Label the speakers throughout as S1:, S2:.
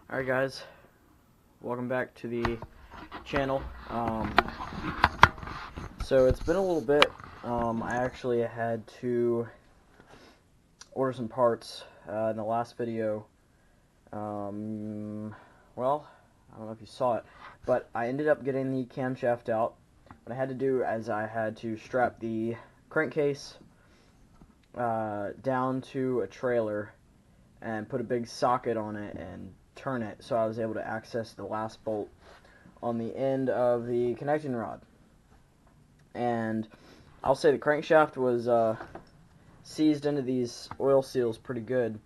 S1: Alright guys, welcome back to the channel. So it's been a little bit. I actually had to order some parts in the last video. Well, I don't know if you saw it, but I ended up getting the camshaft out. What I had to do is I had to strap the crankcase down to a trailer and put a big socket on it and turn it so I was able to access the last bolt on the end of the connecting rod. And I'll say the crankshaft was seized into these oil seals pretty good,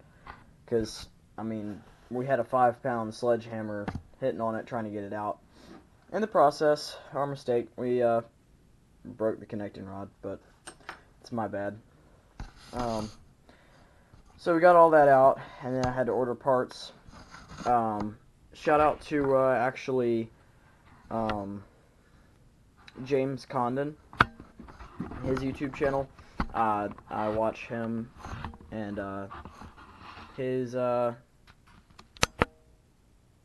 S1: because I mean, we had a 5-pound sledgehammer hitting on it trying to get it out. In the process, our mistake, we broke the connecting rod, but it's my bad. So we got all that out, and then I had to order parts. Shout out to actually James Condon, his YouTube channel. I watch him, and his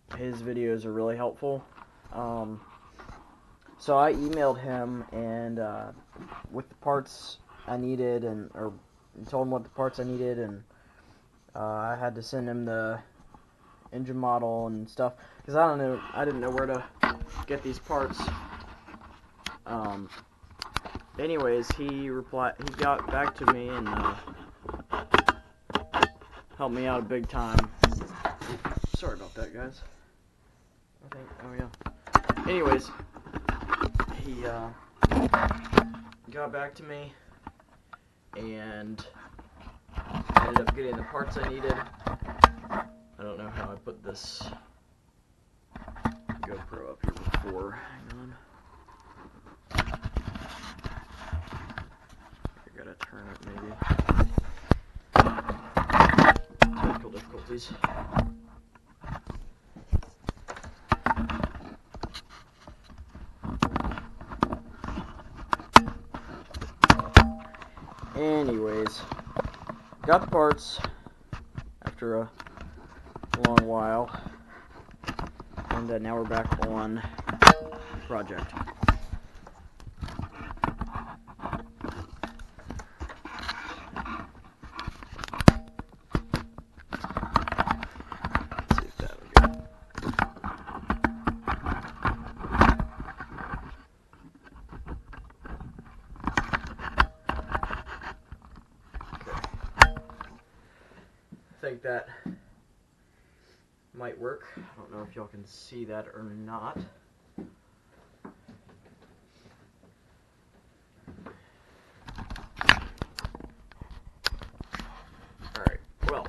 S1: videos are really helpful. So I emailed him and with the parts I needed, or told him what the parts I needed, and I had to send him the engine model and stuff, because I didn't know where to get these parts. Anyways, he got back to me and helped me out big time. Sorry about that, guys. Oh yeah. Anyways, he got back to me and I ended up getting the parts I needed. I don't know how I put this GoPro up here before. Hang on. I gotta turn it maybe. Technical difficulties. Anyways, got the parts after a long while, and now we're back on the project. Let's see if that would go. I think that might work. I don't know if y'all can see that or not. Alright, well,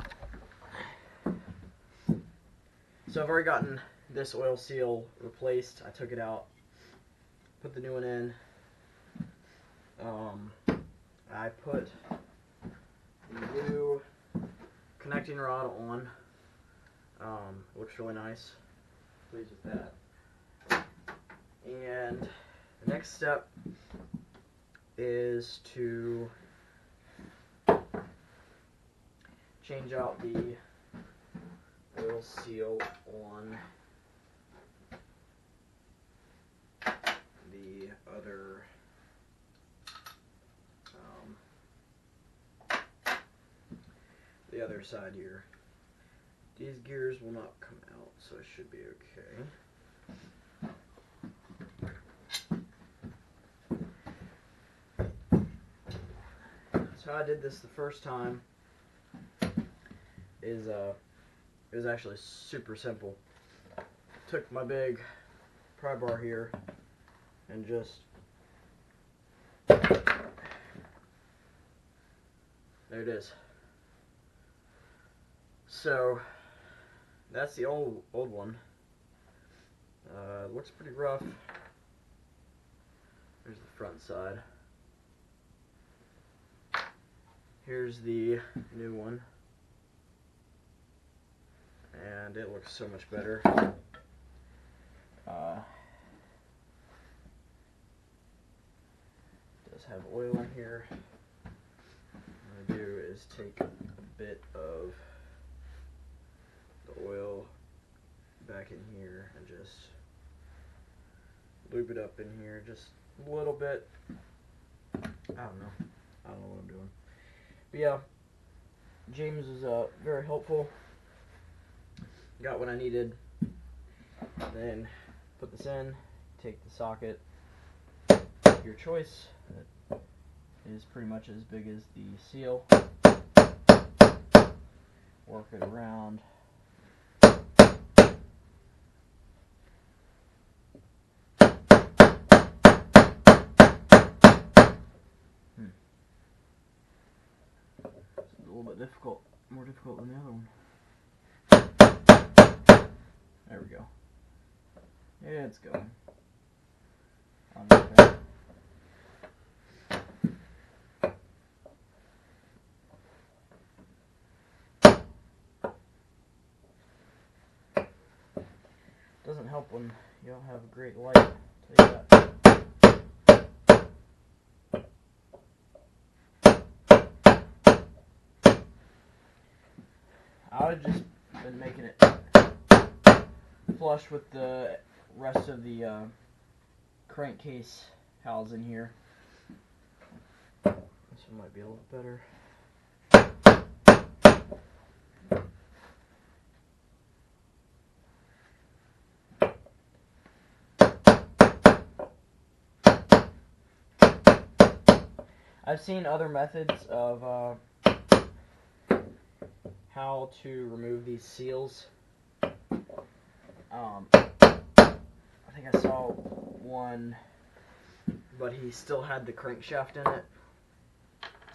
S1: so I've already gotten this oil seal replaced. I took it out, put the new one in. I put the new connecting rod on. Looks really nice. Pleased with that. And the next step is to change out the oil seal on the other side here. These gears will not come out, so it should be okay. So how I did this the first time is it was actually super simple. Took my big pry bar here and just there it is. So that's the old one. It looks pretty rough. There's the front side. Here's the new one, and it looks so much better. It does have oil in here. What I do is take a bit of the oil back in here and just loop it up in here just a little bit. I don't know what I'm doing. But yeah, James was very helpful. Got what I needed. Then put this in, take the socket, your choice. It is pretty much as big as the seal. Work it around. It's a little bit difficult, more difficult than the other one. There we go. Yeah, it's going. Okay. Doesn't help when you don't have a great light. I'll tell you that. I would just been making it flush with the rest of the crankcase housing here. This one might be a little better. I've seen other methods of how to remove these seals. I think I saw one, but he still had the crankshaft in it,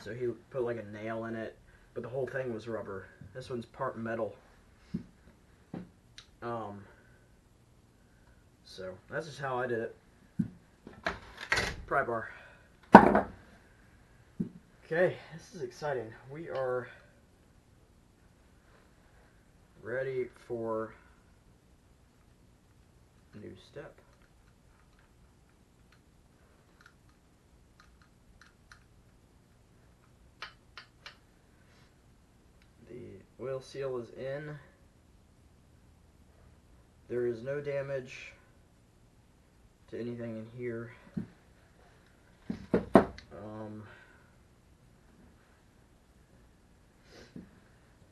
S1: so he put like a nail in it, but the whole thing was rubber. This one's part metal. So that's just how I did it. Pry bar. Okay, this is exciting. We are ready for a new step. The oil seal is in. There is no damage to anything in here.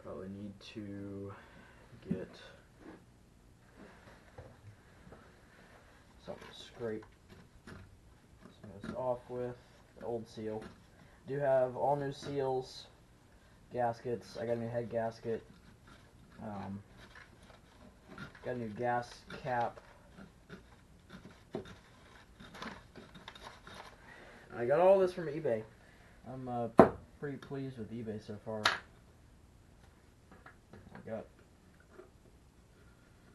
S1: Probably need to get something to scrape some of this off with. The old seal. Do have all new seals, gaskets. I got a new head gasket. Got a new gas cap. I got all this from eBay. I'm pretty pleased with eBay so far. I got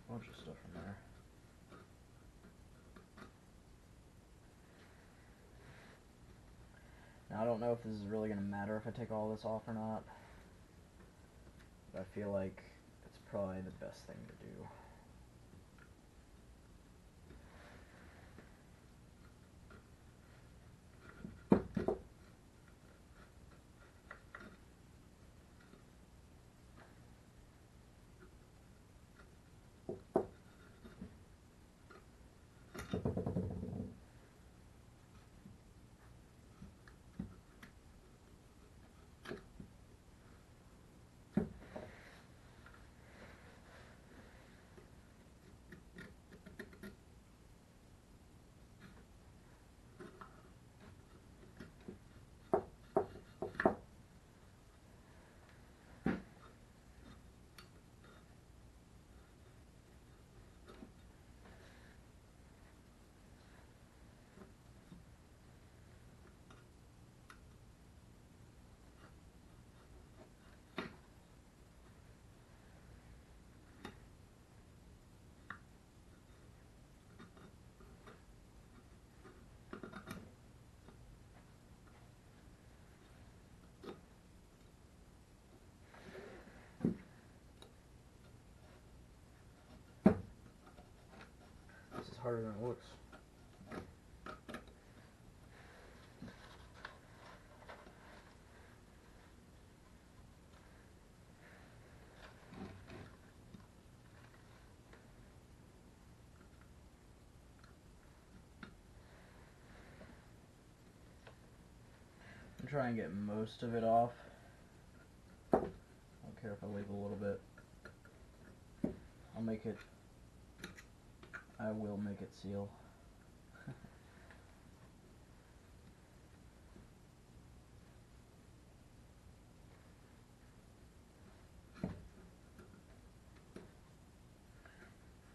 S1: a bunch of stuff in there. Now I don't know if this is really going to matter if I take all this off or not, but I feel like it's probably the best thing to do. This is harder than it looks. try and get most of it off. I don't care if I leave a little bit. I will make it seal.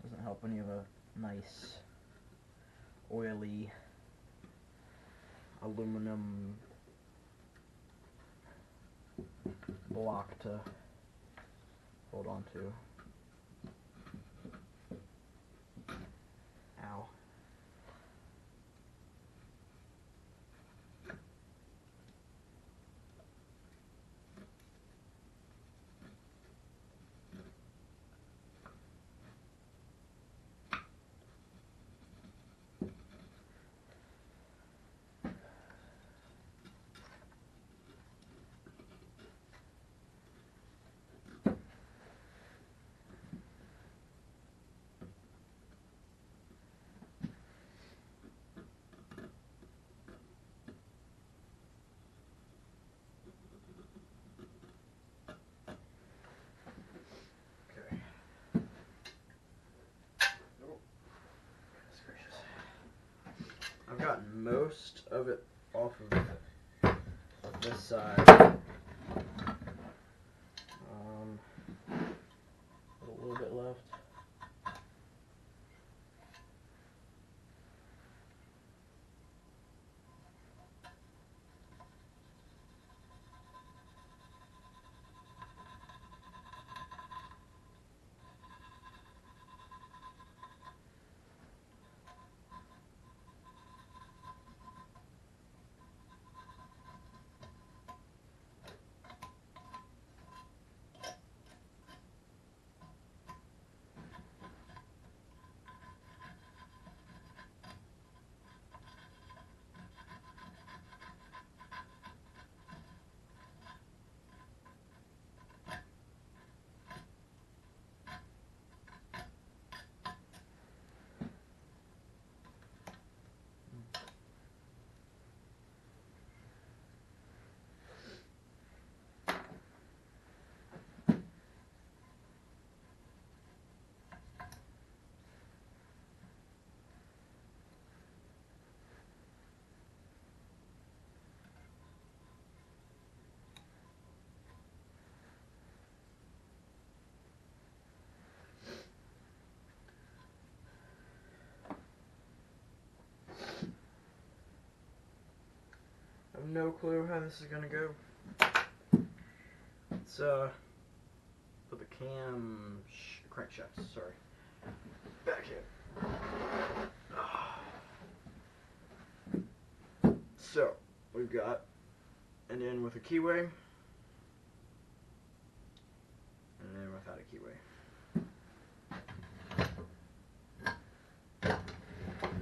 S1: Doesn't help when you have a nice oily aluminum block to hold on to. Ow. I've gotten most of it off of this side. A little bit left. I have no clue how this is gonna go. Let's put the crankshaft, sorry, back in. So we've got an end with a keyway, and an end without a keyway.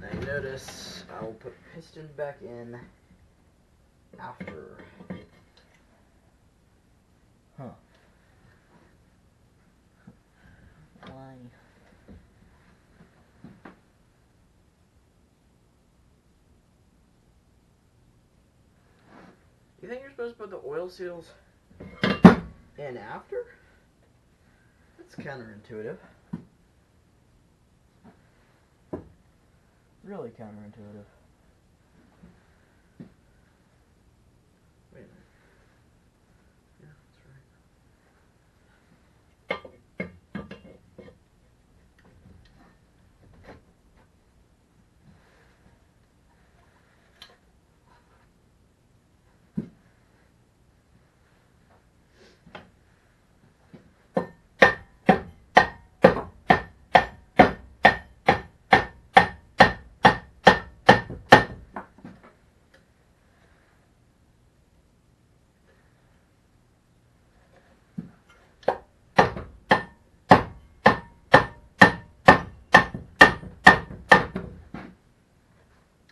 S1: Now you notice I will put piston back in after. Huh. Why? You think you're supposed to put the oil seals in after? That's counterintuitive. Really counterintuitive. Wait a minute. Yeah, that's right.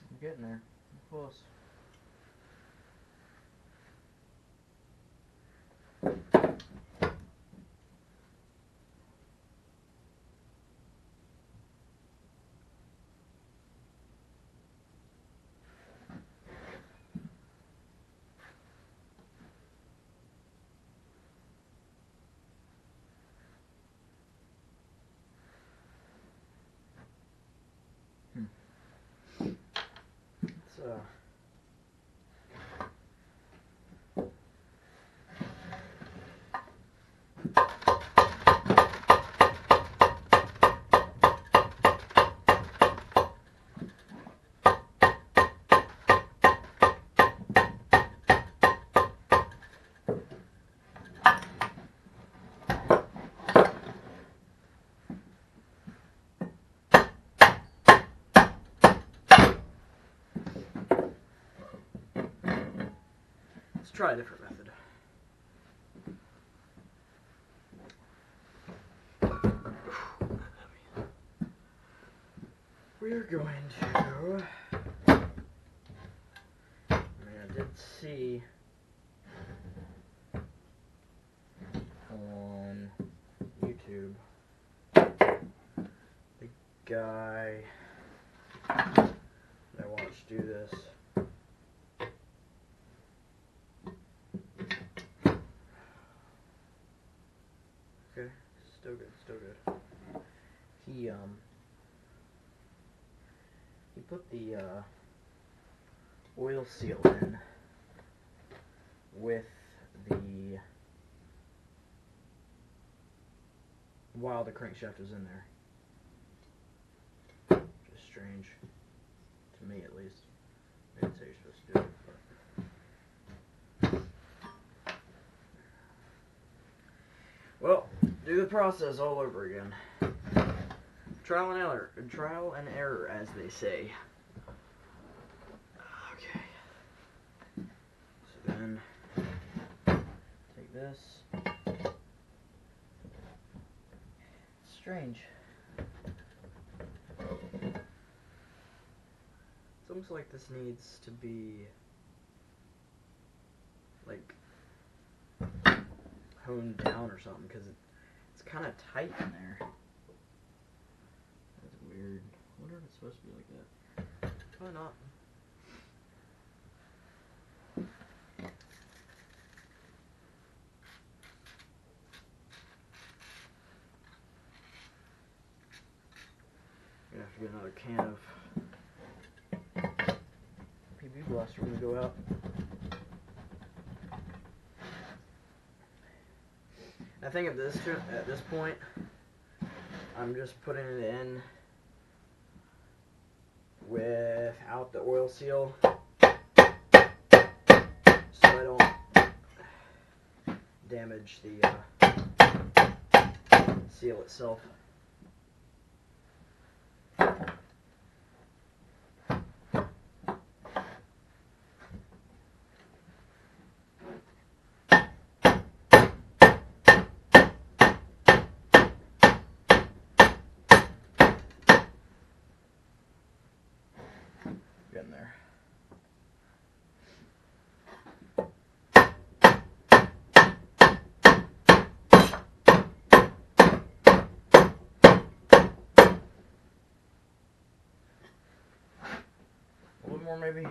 S1: I'm getting there. I'm close. try a different method. We're going to... I did see on YouTube the guy that I watched do this. Okay, still good, still good. He put the oil seal in with the while the crankshaft was in there. Just strange to me, at least. Maybe that's how you're supposed to do it. But. Well, do the process all over again. Trial and error, as they say. Okay. So then, take this. It's strange. It's almost like this needs to be, like, honed down or something, because it's kind of tight in there. That's weird. I wonder if it's supposed to be like that. Why not? Gonna have to get another can of PB blaster when we go out. I think at this point, I'm just putting it in without the oil seal, so I don't damage the seal itself. Getting there. A little more, maybe.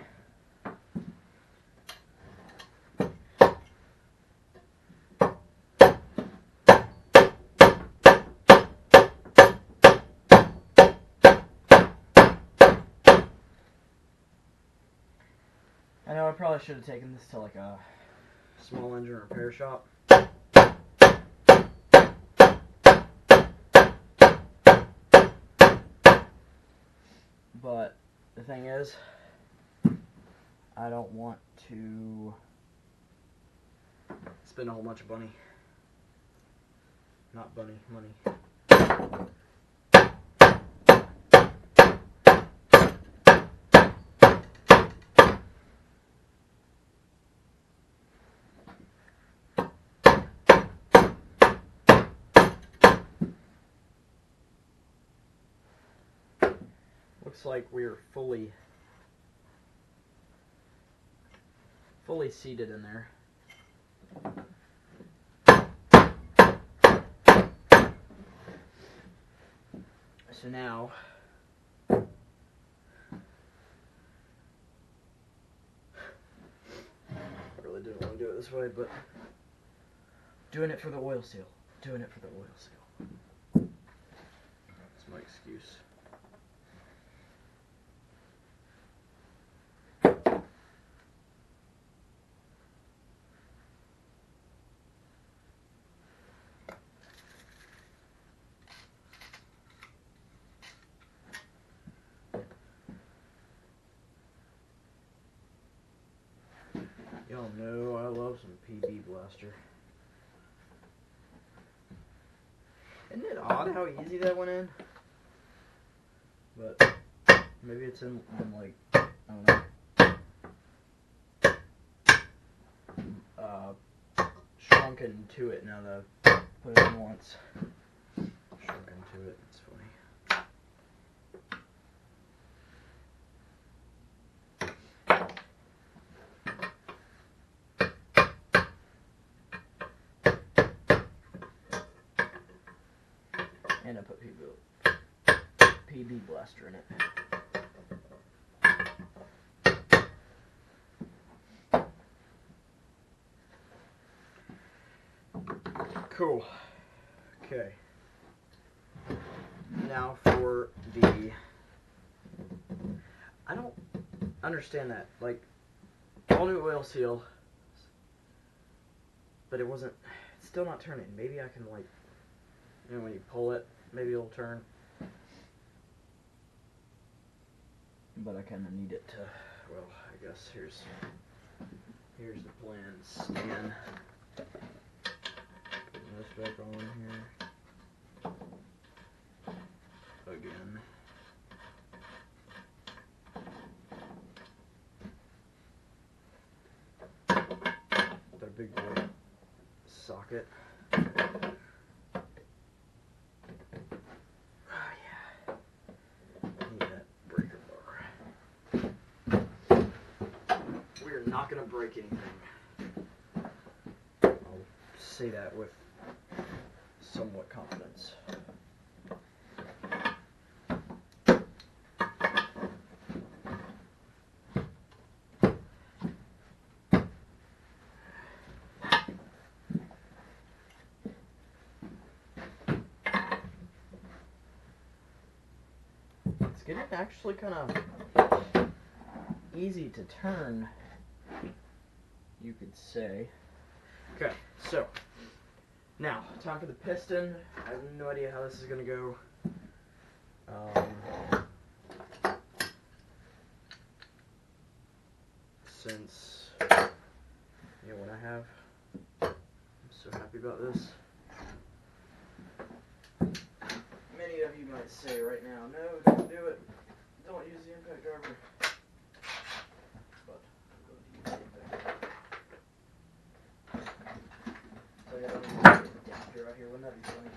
S1: I know I probably should have taken this to like a small engine repair shop. But the thing is, I don't want to spend a whole bunch of money. Not money. Looks like we're fully seated in there. So now I really didn't want to do it this way, but doing it for the oil seal. Doing it for the oil seal. That's my excuse. Y'all know I love some PB blaster. Isn't it odd how easy that went in? But maybe it's in like, I don't know, shrunk into it now that I've put it in once. Shrunk into it, it's funny. And I put PB blaster in it. Cool. Okay. Now for the... I don't understand that. Like, all new oil seal, but it wasn't... It's still not turning. Maybe I can, like... You know, when you pull it, maybe it'll turn. But I kind of need it to... Well, I guess here's the plan. Stand. This back on here again. Got a big boy socket. Oh yeah, need that breaker bar. We are not going to break anything. I'll say that with somewhat confidence. It's getting actually kind of easy to turn, you could say. Okay, so now, time for the piston. I have no idea how this is going to go. Since, you know what I have, I'm so happy about this. Many of you might say right now, no, don't do it. Don't use the impact driver. But I'm going to use the impact driver. So yeah, let me get an adapter out here. Wouldn't that be funny?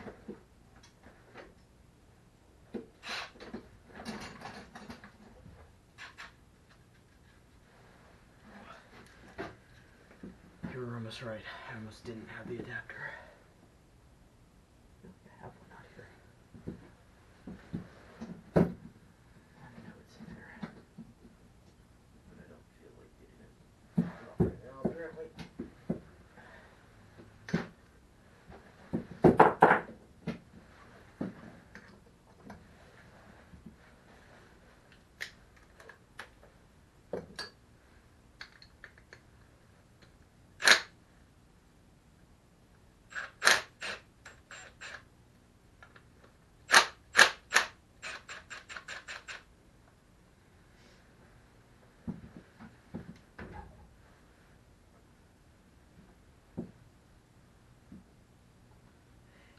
S1: You were almost right. I almost didn't have the adapter. I have one out here. I know it's in there. But I don't feel like getting it out right now, apparently.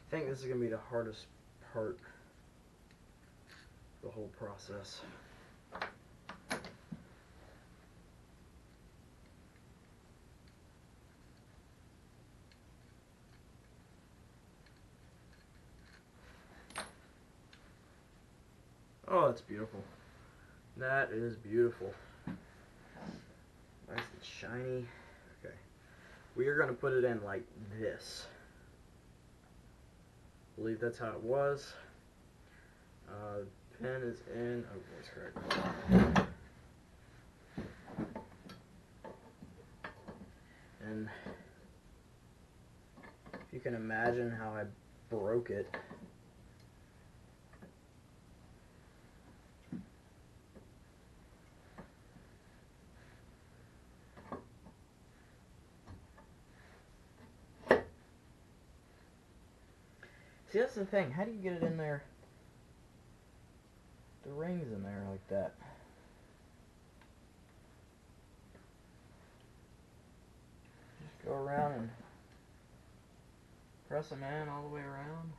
S1: I think this is going to be the hardest part of the whole process. Oh, that's beautiful. That is beautiful. Nice and shiny. Okay. We are going to put it in like this. I believe that's how it was. Pen is in. Oh, voice crack. And if you can imagine how I broke it. See, that's the thing. How do you get it in there? The rings in there like that. Just go around and press them in all the way around.